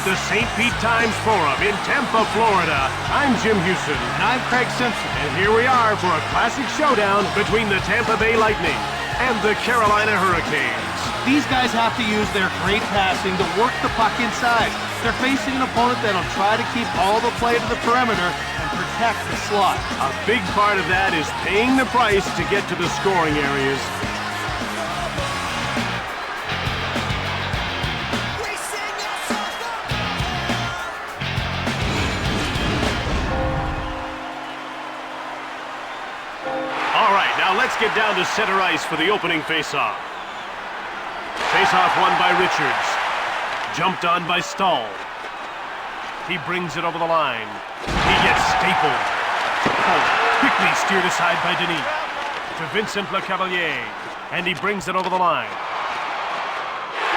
the St. Pete Times Forum in Tampa, Florida. I'm Jim Houston. And I'm Craig Simpson. And here we are for a classic showdown between the Tampa Bay Lightning and the Carolina Hurricanes. These guys have to use their great passing to work the puck inside. They're facing an opponent that'll try to keep all the play to the perimeter and protect the slot. A big part of that is paying the price to get to the scoring areas. All right, now let's get down to center ice for the opening faceoff. Faceoff won by Richards. Jumped on by Stahl. He brings it over the line. He gets stapled. Cole quickly steered aside by Denis. To Vincent Lecavalier. And he brings it over the line.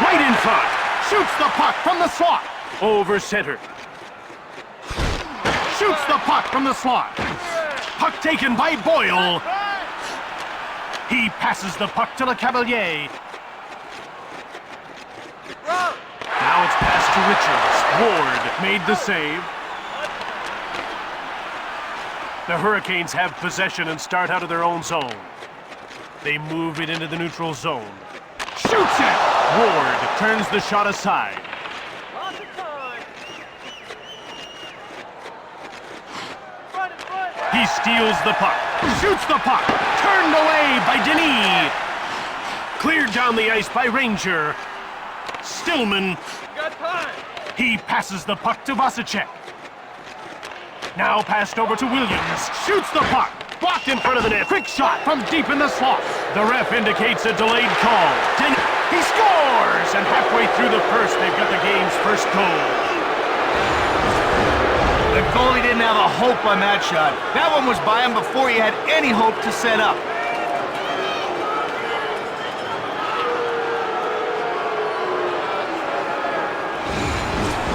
Right in front. Shoots the puck from the slot. Over center. Shoots the puck from the slot. Puck taken by Boyle. He passes the puck to Lecavalier. Now it's passed to Richards. Ward made the save. The Hurricanes have possession and start out of their own zone. They move it into the neutral zone. Shoots it! Ward turns the shot aside. He steals the puck. Shoots the puck. Turned away by Denis. Cleared down the ice by Ranger. Stillman. He passes the puck to Vasicek. Now passed over to Williams. Shoots the puck. Blocked in front of the net. Quick shot from deep in the slot. The ref indicates a delayed call. He scores! And halfway through the first, they've got the game's first goal. The goalie didn't have a hope on that shot. That one was by him before he had any hope to set up.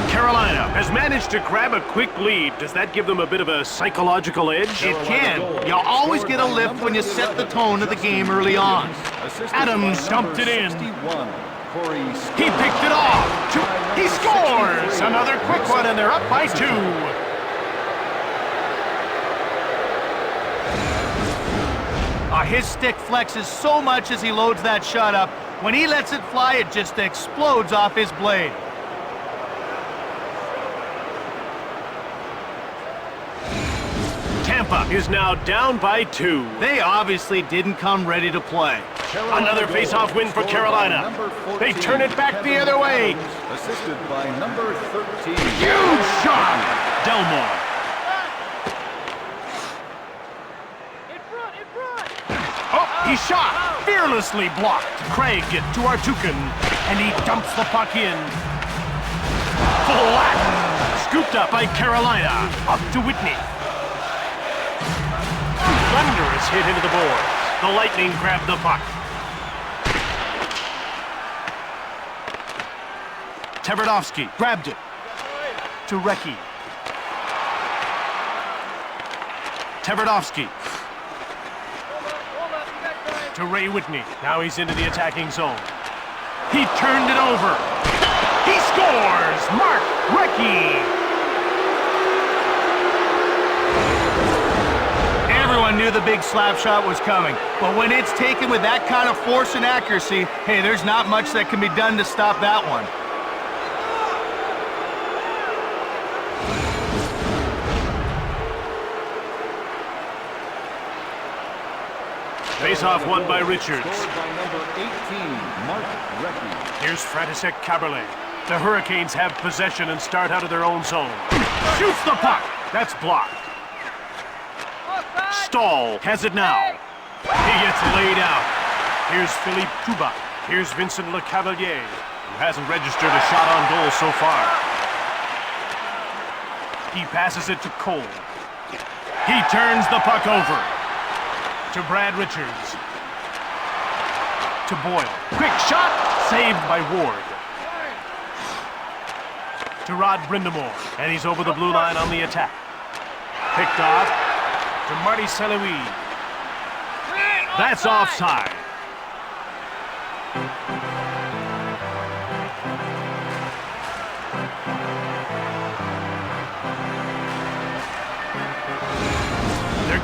Carolina has managed to grab a quick lead. Does that give them a bit of a psychological edge? It can. You always get a lift when you set the tone of the game early on. Adams dumped it in. He picked it off. He scores! Another quick one, and they're up by 2. His stick flexes so much as he loads that shot up. When he lets it fly, it just explodes off his blade. Tampa is now down by 2. They obviously didn't come ready to play. Another face-off win for Carolina. They turn it back the other way. Assisted by number 13. Huge shot! Delmore. Oh, he shot! Fearlessly blocked. Craig to Artukin. And he dumps the puck in. Flat! Scooped up by Carolina. Up to Whitney. Thunderous hit into the boards. The Lightning grabbed the puck. Tverdovsky grabbed it. To Recchi. Tverdovsky. To Ray Whitney. Now he's into the attacking zone. He turned it over. He scores! Mark Recchi! Everyone knew the big slap shot was coming, but when it's taken with that kind of force and accuracy, hey, there's not much that can be done to stop that one. Face-off won by Richards. Scored by number 18, Mark Recchi. Here's František Kaberle. The Hurricanes have possession and start out of their own zone. Shoots the puck. That's blocked. Stahl has it now. He gets laid out. Here's Philippe Kuba. Here's Vincent Lecavalier, who hasn't registered a shot on goal so far. He passes it to Cole. He turns the puck over. To Brad Richards. To Boyle. Quick shot. Saved by Ward. To Rod Brindamore. And he's over the blue line on the attack. Picked off. To Marty St-Louis. That's offside.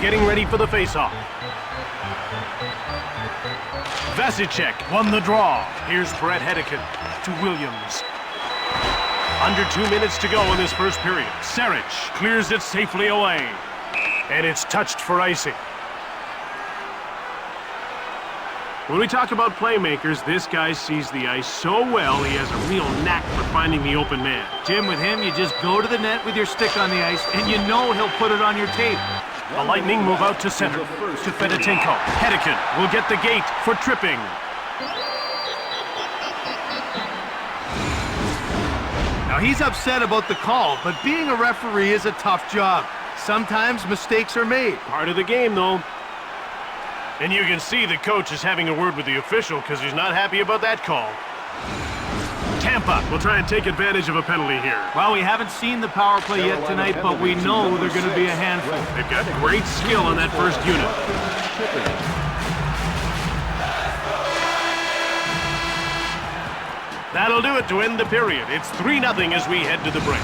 getting ready for the faceoff. Vasicek won the draw. Here's Brett Hedican to Williams. Under 2 minutes to go in this first period. Saric clears it safely away. And it's touched for icing. When we talk about playmakers, this guy sees the ice so well, he has a real knack for finding the open man. Jim, with him, you just go to the net with your stick on the ice, and you know he'll put it on your tape. The Lightning move out to center, to Fedotenko. Hedican will get the gate for tripping. Now, he's upset about the call, but being a referee is a tough job. Sometimes mistakes are made. Part of the game, though. And you can see the coach is having a word with the official because he's not happy about that call. Tampa will try and take advantage of a penalty here. Well, we haven't seen the power play yet tonight, but we know they're going to be a handful. They've got great skill in that first unit. That'll do it to end the period. It's 3-0 as we head to the break.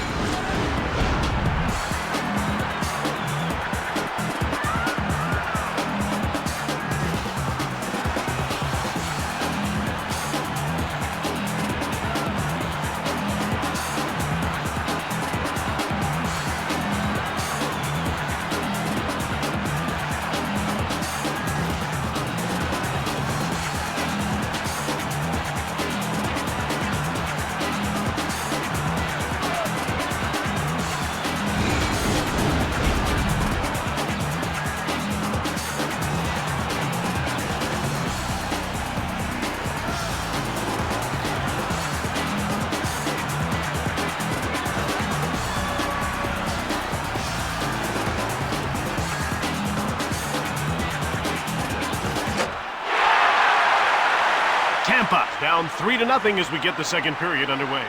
Tampa down 3-0 as we get the second period underway.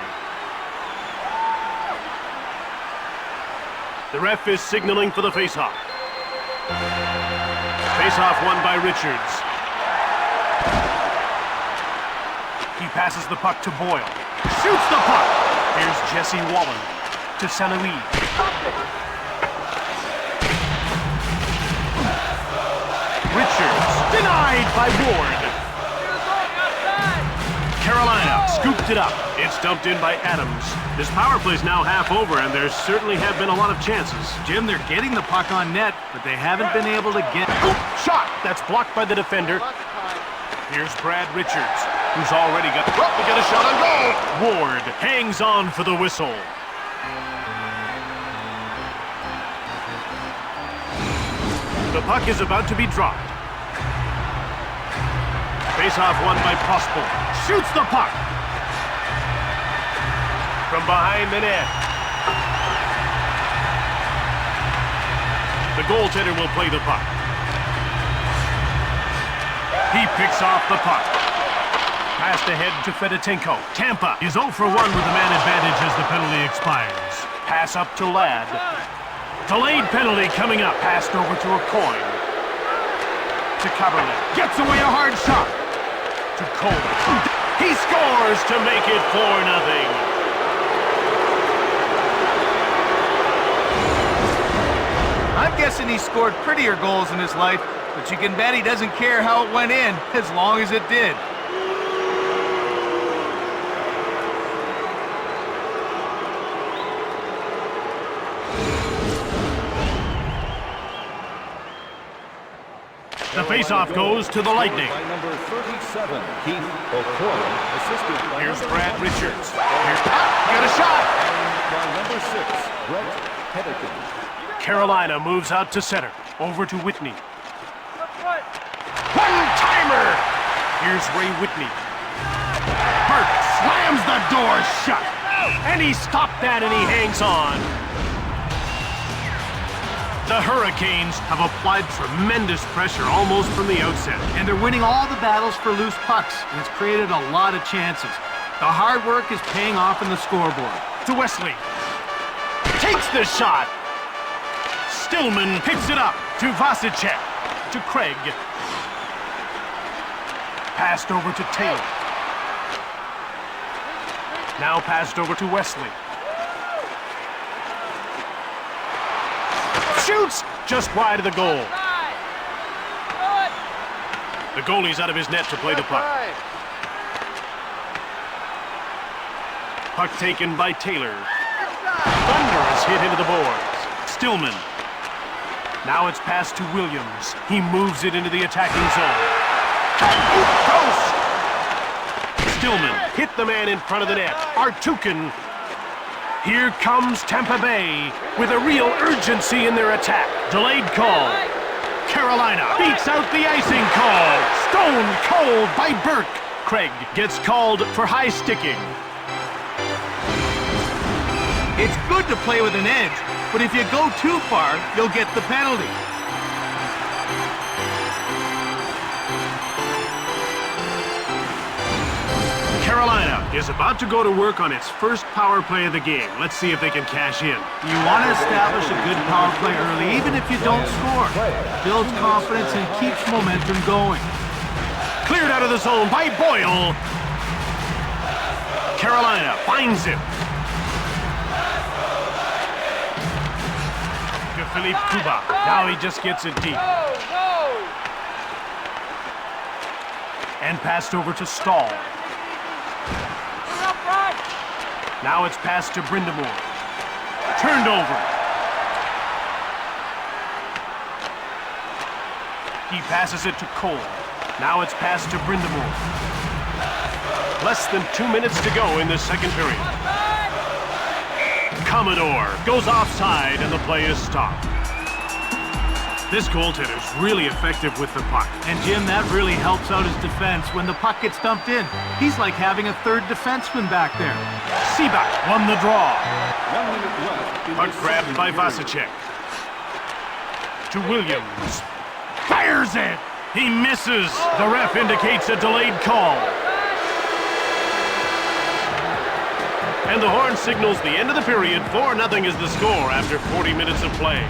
The ref is signaling for the faceoff. Faceoff won by Richards. He passes the puck to Boyle. Shoots the puck. Here's Jesse Wallen to St. Louis. Richards denied by Ward. Carolina scooped it up. It's dumped in by Adams. This power play's now half over, and there certainly have been a lot of chances. Jim, they're getting the puck on net, but they haven't been able to get... Oop, shot! That's blocked by the defender. Here's Brad Richards, who's already got... Oh, we got a shot on goal! Ward hangs on for the whistle. The puck is about to be dropped. Face-off won by Postol. Shoots the puck. From behind the net. The goaltender will play the puck. He picks off the puck. Passed ahead to Fedotenko. Tampa is 0 for 1 with the man advantage as the penalty expires. Pass up to Ladd. Delayed penalty coming up. Passed over to a coin. To Kaberle. Gets away a hard shot. To Cole. He scores to make it 4-0. I'm guessing he scored prettier goals in his life, but you can bet he doesn't care how it went in, as long as it did. The face-off goes to the Lightning. By number 37, Keith O'Connor, assisted by Here's number Brad Richards. Here's got a shot. by number 6, Brett Hedican. Carolina moves out to center. Over to Whitney. One-timer! Here's Ray Whitney. Burke slams the door shut. And he stopped that and he hangs on. The Hurricanes have applied tremendous pressure almost from the outset. And they're winning all the battles for loose pucks, and it's created a lot of chances. The hard work is paying off in the scoreboard. To Wesley. Takes the shot. Stillman picks it up to Vasicek. To Craig. Passed over to Taylor. Now passed over to Wesley. Shoots just wide of the goal. The goalie's out of his net to play the puck. Puck taken by Taylor. Thunderous hit into the boards. Stillman. Now it's passed to Williams. He moves it into the attacking zone. Post! Stillman hit the man in front of the net. Artukin. Here comes Tampa Bay with a real urgency in their attack. Delayed call. Carolina beats out the icing call. Stone cold by Burke. Craig gets called for high sticking. It's good to play with an edge, but if you go too far, you'll get the penalty. Carolina is about to go to work on its first power play of the game. Let's see if they can cash in. You want to establish a good power play early, even if you don't score. Builds confidence and keeps momentum going. Cleared out of the zone by Boyle. Carolina finds him. To Philippe Kuba. Now he just gets it deep. And passed over to Stahl. Now it's passed to Brindamore. Turned over. He passes it to Cole. Now it's passed to Brindamore. Less than 2 minutes to go in the second period. Commodore goes offside and the play is stopped. This goaltender's really effective with the puck. And Jim, that really helps out his defense when the puck gets dumped in. He's like having a third defenseman back there. Seaback won the draw. 1 minute left. Puck grabbed by Vasicek. To Williams. Fires it! He misses. The ref indicates a delayed call. And the horn signals the end of the period. 4-0 is the score after 40 minutes of play.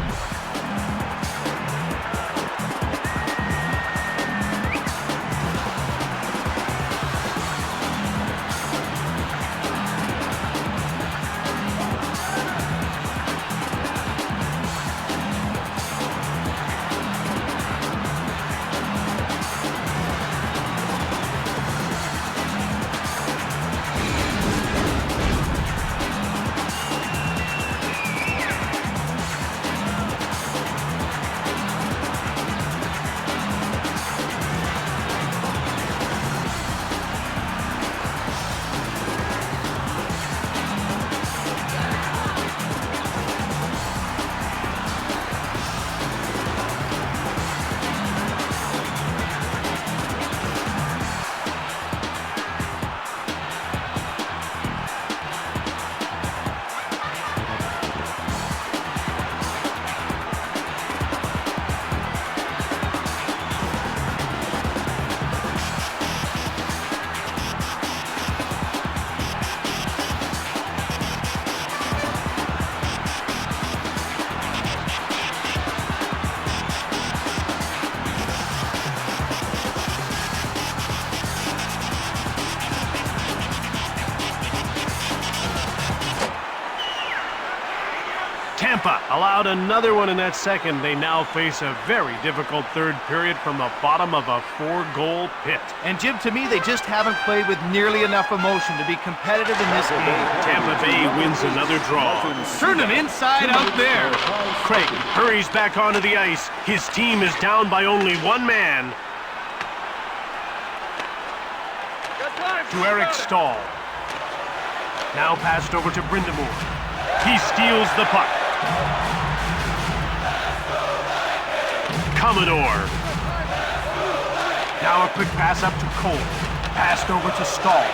Tampa allowed another one in that second. They now face a very difficult third period from the bottom of a 4-goal pit. And Jim, to me, they just haven't played with nearly enough emotion to be competitive in this game. Tampa Bay wins another draw. Turn him inside out there. Craig hurries back onto the ice. His team is down by only one man. To Eric Stahl. Now passed over to Brindamore. He steals the puck. Commodore. Now a quick pass up to Cole. Passed over to Stahl.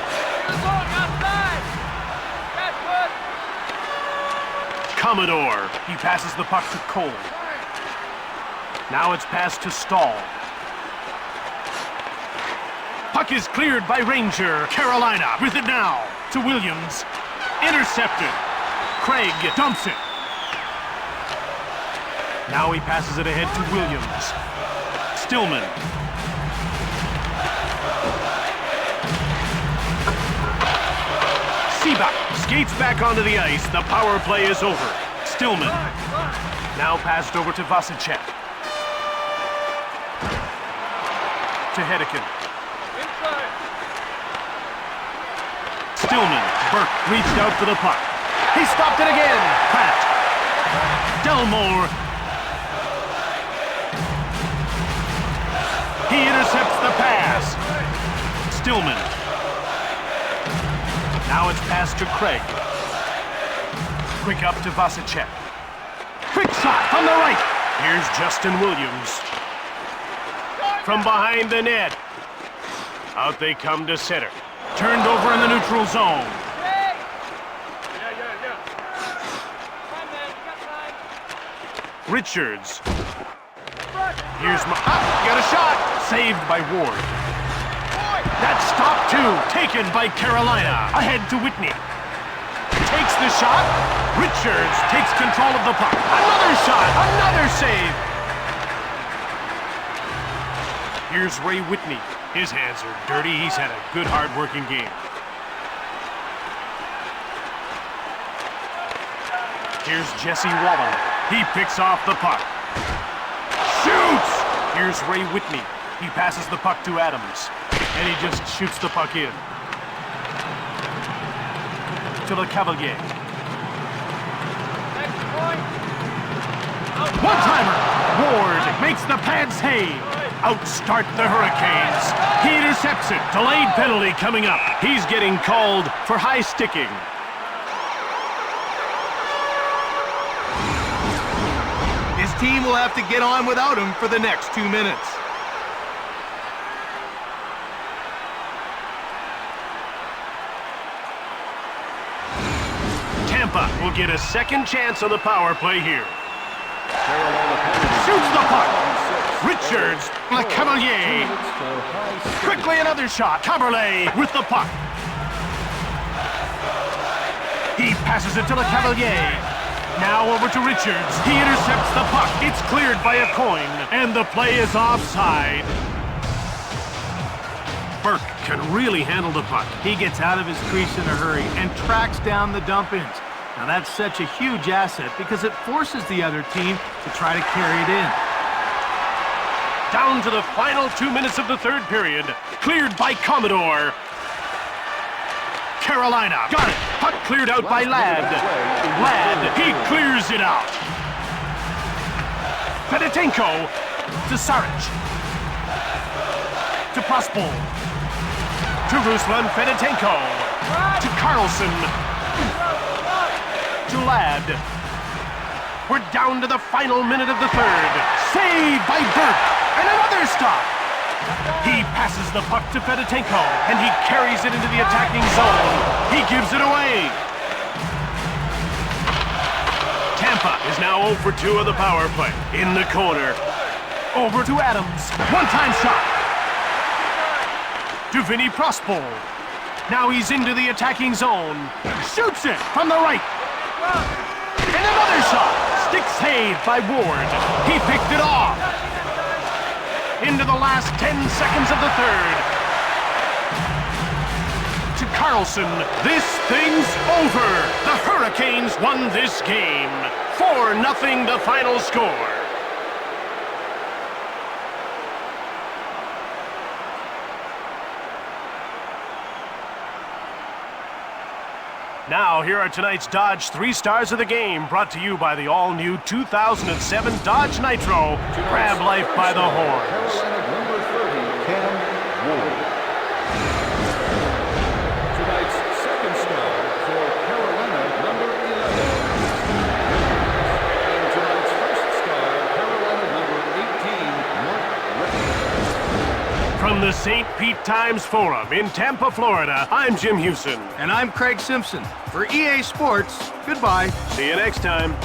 Commodore. He passes the puck to Cole. Now it's passed to Stahl. Puck is cleared by Ranger. Carolina with it now to Williams. Intercepted. Craig dumps it. Now he passes it ahead to Williams. Stillman. Seaback skates back onto the ice. The power play is over. Stillman. Now passed over to Vasicek. to Hedican. Stillman. Burke reached out for the puck. He stopped it again. Pratt. Delmore. He intercepts the pass. Stillman. Now it's passed to Craig. Quick up to Vasicek. Quick shot from the right. Here's Justin Williams. From behind the net. Out they come to center. Turned over in the neutral zone. Richards. Here's got a shot. Saved by Ward. That stop too. Taken by Carolina. Ahead to Whitney. Takes the shot. Richards takes control of the puck. Another shot. Another save. Here's Ray Whitney. His hands are dirty. He's had a good, hard-working game. Here's Jesse Wallen. He picks off the puck. Shoots! Here's Ray Whitney. He passes the puck to Adams. And he just shoots the puck in. To Le Cavalier. One-timer! Ward makes the pad save. Outstart the Hurricanes. He intercepts it. Delayed penalty coming up. He's getting called for high sticking. His team will have to get on without him for the next 2 minutes. Tampa will get a second chance on the power play here. Shoots the puck. Richards, Le Cavalier. Quickly another shot. Caberlet with the puck. He passes it to Le Cavalier. Now over to Richards. He intercepts the puck. It's cleared by a coin, and the play is offside. Burke can really handle the puck. He gets out of his crease in a hurry and tracks down the dump-ins. Now that's such a huge asset because it forces the other team to try to carry it in. Down to the final 2 minutes of the third period. Cleared by Commodore. Carolina got it. Puck cleared out by Ladd. Ladd, he clears it out. Fedotenko to Saric. To Prospol. To Ruslan Fedotenko. To Carlson. To Ladd. We're down to the final minute of the third. Saved by Burke. And another stop. He passes the puck to Fedotenko, and he carries it into the attacking zone. He gives it away. Tampa is now 0 for 2 of the power play. In the corner. Over to Adams. One-time shot. To Vinny Prospol. Now he's into the attacking zone. Shoots it from the right. And another shot. Stick saved by Ward. He picked it off. Into the last 10 seconds of the third. To Carlson. This thing's over. The Hurricanes won this game. 4-0 the final score. Now, here are tonight's Dodge 3 Stars of the Game, brought to you by the all-new 2007 Dodge Nitro. Grab life by the horns. Carolina number 30, Cam Ward. Tonight's second star for Carolina number 11. And tonight's first star, Carolina number 18, Mark Rickard. From the St. Pete Times Forum in Tampa, Florida, I'm Jim Hewson. And I'm Craig Simpson. For EA Sports, goodbye. See you next time.